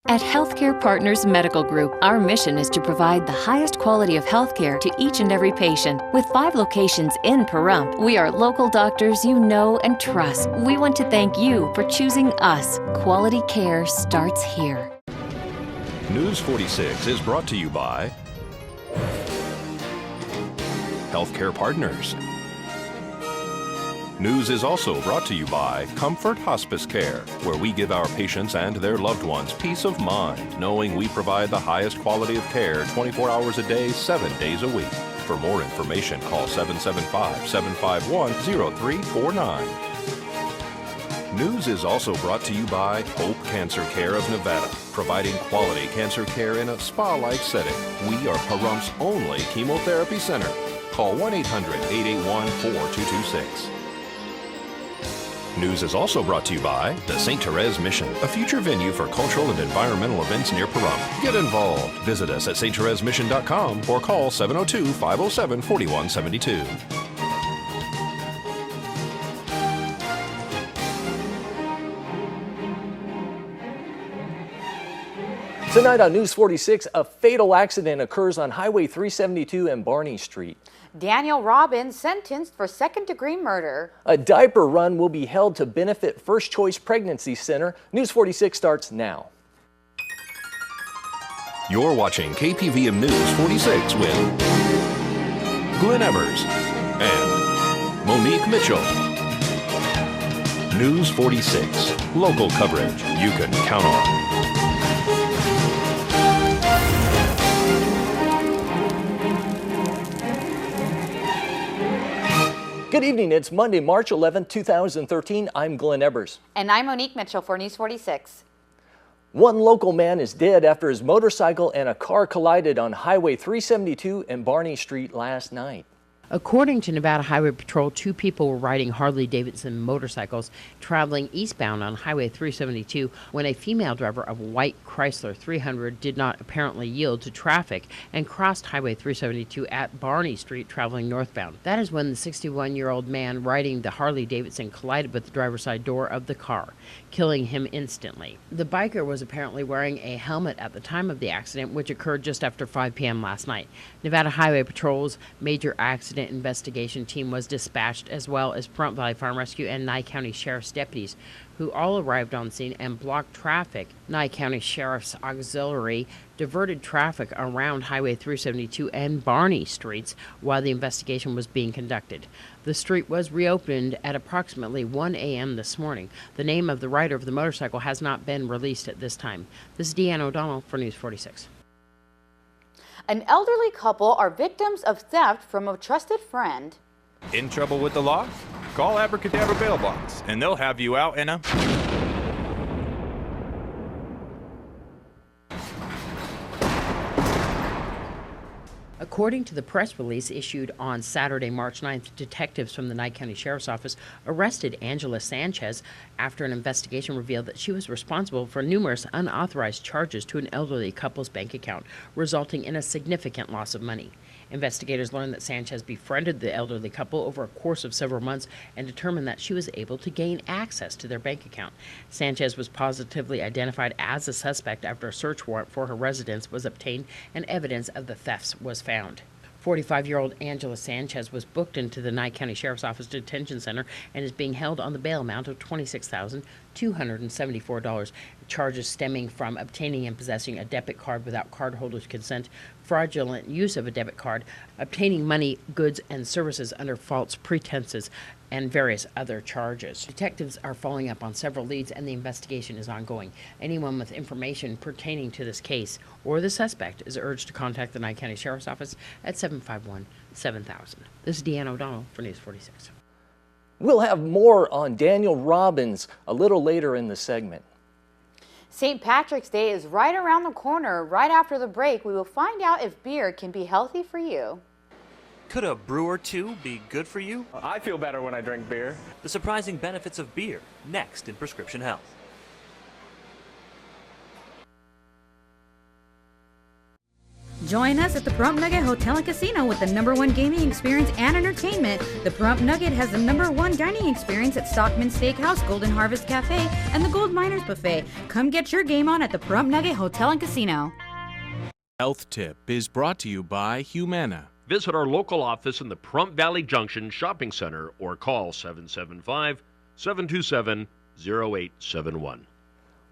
At Healthcare Partners Medical Group, our mission is to provide the highest quality of healthcare to each and every patient. With 5 locations in Pahrump, we are local doctors you know and trust. We want to thank you for choosing us. Quality care starts here. News 46 is brought to you by Healthcare Partners. News is also brought to you by Comfort Hospice Care, where we give our patients and their loved ones peace of mind, knowing we provide the highest quality of care 24 hours a day, 7 days a week. For more information, call 775-751-0349. News is also brought to you by Hope Cancer Care of Nevada, providing quality cancer care in a spa-like setting. We are Pahrump's only chemotherapy center. Call 1-800-881-4226. News is also brought to you by the St. Therese Mission, a future venue for cultural and environmental events near Pahrump. Get involved. Visit us at sttheresemission.com or call 702-507-4172. Tonight on News 46, a fatal accident occurs on Highway 372 and Barney Street. Daniel Robbins sentenced for second-degree murder. A diaper run will be held to benefit First Choice Pregnancy Center. News 46 starts now. You're watching KPVM News 46 with Glenn Evers and Monique Mitchell. News 46, local coverage you can count on. Good evening. It's Monday, March 11, 2013. I'm Glenn Evers. And I'm Monique Mitchell for News 46. One local man is dead after his motorcycle and a car collided on Highway 372 and Barney Street last night. According to Nevada Highway Patrol, 2 people were riding Harley-Davidson motorcycles traveling eastbound on Highway 372 when a female driver of a white Chrysler 300 did not apparently yield to traffic and crossed Highway 372 at Barney Street traveling northbound. That is when the 61-year-old man riding the Harley-Davidson collided with the driver's side door of the car, killing him instantly. The biker was apparently wearing a helmet at the time of the accident, which occurred just after 5 p.m. last night. Nevada Highway Patrol's major accident investigation team was dispatched, as well as Pahrump Valley Farm Rescue and Nye County Sheriff's deputies, who all arrived on scene and blocked traffic. Nye County Sheriff's Auxiliary diverted traffic around Highway 372 and Barney Streets while the investigation was being conducted. The street was reopened at approximately 1 a.m. this morning. The name of the rider of the motorcycle has not been released at this time. This is Deanne O'Donnell for News 46. An elderly couple are victims of theft from a trusted friend. In trouble with the law? Call Abracadabra Bail Bonds, and they'll have you out in a... According to the press release issued on Saturday, March 9th, detectives from the Nye County Sheriff's Office arrested Angela Sanchez after an investigation revealed that she was responsible for numerous unauthorized charges to an elderly couple's bank account, resulting in a significant loss of money. Investigators learned that Sanchez befriended the elderly couple over a course of several months and determined that she was able to gain access to their bank account. Sanchez was positively identified as a suspect after a search warrant for her residence was obtained and evidence of the thefts was found. 45-year-old Angela Sanchez was booked into the Nye County Sheriff's Office Detention Center and is being held on the bail amount of $26,274. Charges stemming from obtaining and possessing a debit card without cardholder's consent, fraudulent use of a debit card, obtaining money, goods, and services under false pretenses, and various other charges. Detectives are following up on several leads and the investigation is ongoing. Anyone with information pertaining to this case or the suspect is urged to contact the Nye County Sheriff's Office at 751-7000. This is Deanne O'Donnell for News 46. We'll have more on Daniel Robbins a little later in the segment. St. Patrick's Day is right around the corner. Right after the break, we will find out if beer can be healthy for you. Could a brew or two be good for you? I feel better when I drink beer. The surprising benefits of beer, next in Prescription Health. Join us at the Pahrump Nugget Hotel and Casino with the #1 gaming experience and entertainment. The Pahrump Nugget has the #1 dining experience at Stockman Steakhouse, Golden Harvest Cafe, and the Gold Miners Buffet. Come get your game on at the Pahrump Nugget Hotel and Casino. Health Tip is brought to you by Humana. Visit our local office in the Pahrump Valley Junction Shopping Center or call 775-727-0871.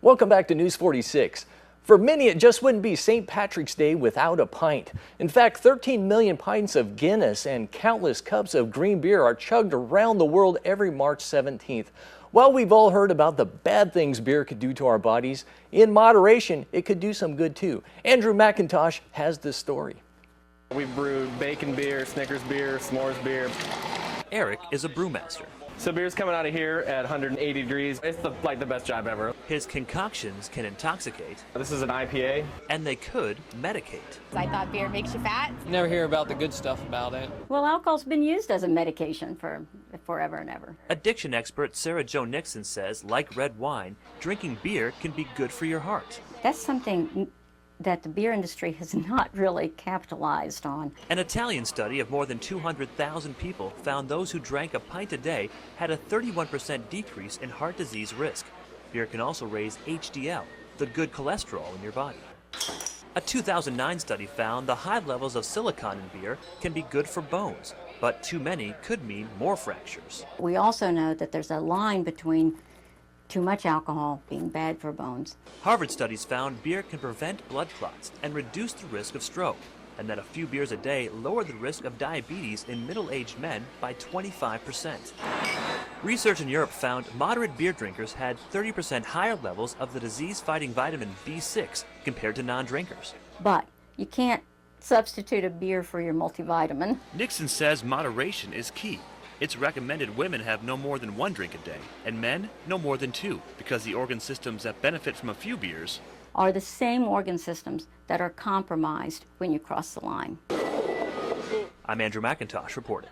Welcome back to News 46. For many, it just wouldn't be St. Patrick's Day without a pint. In fact, 13 million pints of Guinness and countless cups of green beer are chugged around the world every March 17th. While we've all heard about the bad things beer could do to our bodies, in moderation, it could do some good too. Andrew McIntosh has this story. We've brewed bacon beer, Snickers beer, s'mores beer. Eric is a brewmaster. So beer's coming out of here at 180 degrees. It's the best job ever. His concoctions can intoxicate. This is an IPA. And they could medicate. I thought beer makes you fat. You never hear about the good stuff about it. Well, alcohol's been used as a medication for forever and ever. Addiction expert Sarah Jo Nixon says, like red wine, drinking beer can be good for your heart. That's something that the beer industry has not really capitalized on. An Italian study of more than 200,000 people found those who drank a pint a day had a 31% decrease in heart disease risk. Beer can also raise HDL, the good cholesterol in your body. A 2009 study found the high levels of silicon in beer can be good for bones, but too many could mean more fractures. We also know that there's a line between too much alcohol being bad for bones. Harvard studies found beer can prevent blood clots and reduce the risk of stroke, and that a few beers a day lower the risk of diabetes in middle-aged men by 25%. Research in Europe found moderate beer drinkers had 30% higher levels of the disease-fighting vitamin B6 compared to non-drinkers. But you can't substitute a beer for your multivitamin. Nixon says moderation is key. It's recommended women have no more than 1 drink a day, and men no more than 2, because the organ systems that benefit from a few beers are the same organ systems that are compromised when you cross the line. I'm Andrew McIntosh reporting.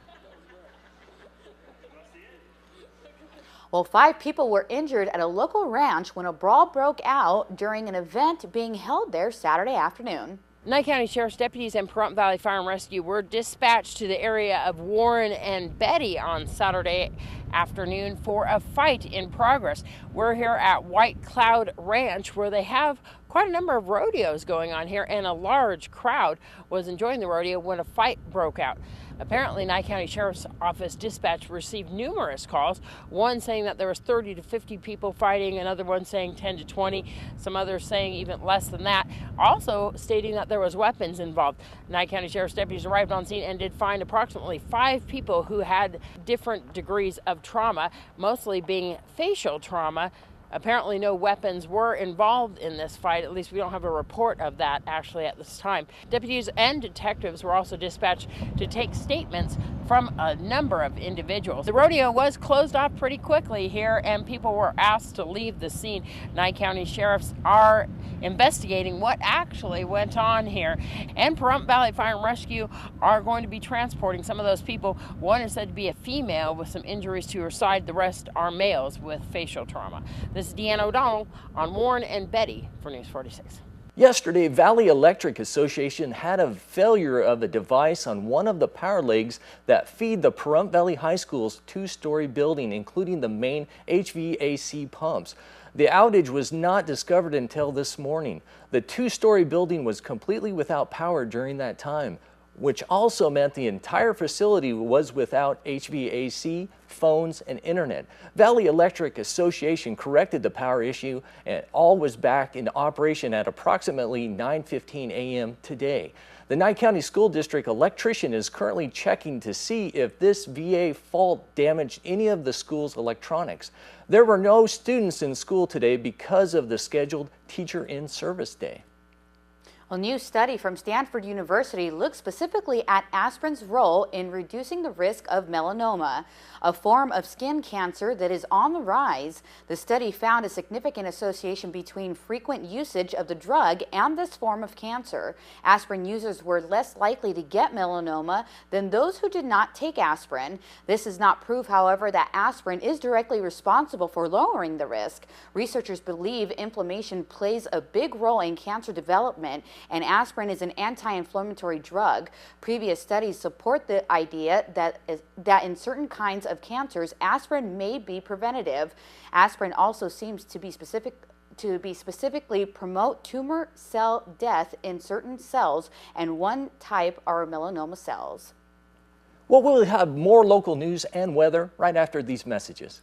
Well, 5 people were injured at a local ranch when a brawl broke out during an event being held there Saturday afternoon. Nye County Sheriff's deputies and Pahrump Valley Fire and Rescue were dispatched to the area of Warren and Betty on Saturday afternoon for a fight in progress. We're here at White Cloud Ranch, where they have quite a number of rodeos going on here, and a large crowd was enjoying the rodeo when a fight broke out. Apparently, Nye County Sheriff's Office dispatch received numerous calls, one saying that there was 30 to 50 people fighting, another one saying 10 to 20, some others saying even less than that, also stating that there was weapons involved. Nye County Sheriff's deputies arrived on scene and did find approximately 5 people who had different degrees of trauma, mostly being facial trauma. Apparently no weapons were involved in this fight. At least we don't have a report of that actually at this time. Deputies and detectives were also dispatched to take statements from a number of individuals. The rodeo was closed off pretty quickly here, and people were asked to leave the scene. Nye County sheriffs are investigating what actually went on here, and Pahrump Valley Fire and Rescue are going to be transporting some of those people. One is said to be a female with some injuries to her side. The rest are males with facial trauma. This is Deanna O'Donnell on Warren and Betty for News 46. Yesterday, Valley Electric Association had a failure of a device on one of the power legs that feed the Pahrump Valley High School's 2-story building, including the main HVAC pumps. The outage was not discovered until this morning. The 2-story building was completely without power during that time, which also meant the entire facility was without HVAC, phones, and internet. Valley Electric Association corrected the power issue, and all was back in operation at approximately 9:15 a.m. today. The Nye County School District electrician is currently checking to see if this VA fault damaged any of the school's electronics. There were no students in school today because of the scheduled Teacher in Service Day. A new study from Stanford University looks specifically at aspirin's role in reducing the risk of melanoma, a form of skin cancer that is on the rise. The study found a significant association between frequent usage of the drug and this form of cancer. Aspirin users were less likely to get melanoma than those who did not take aspirin. This does not prove, however, that aspirin is directly responsible for lowering the risk. Researchers believe inflammation plays a big role in cancer development and aspirin is an anti-inflammatory drug. Previous studies support the idea that in certain kinds of cancers, aspirin may be preventative. Aspirin also seems to be specifically promote tumor cell death in certain cells, and one type are melanoma cells. Well, we'll have more local news and weather right after these messages.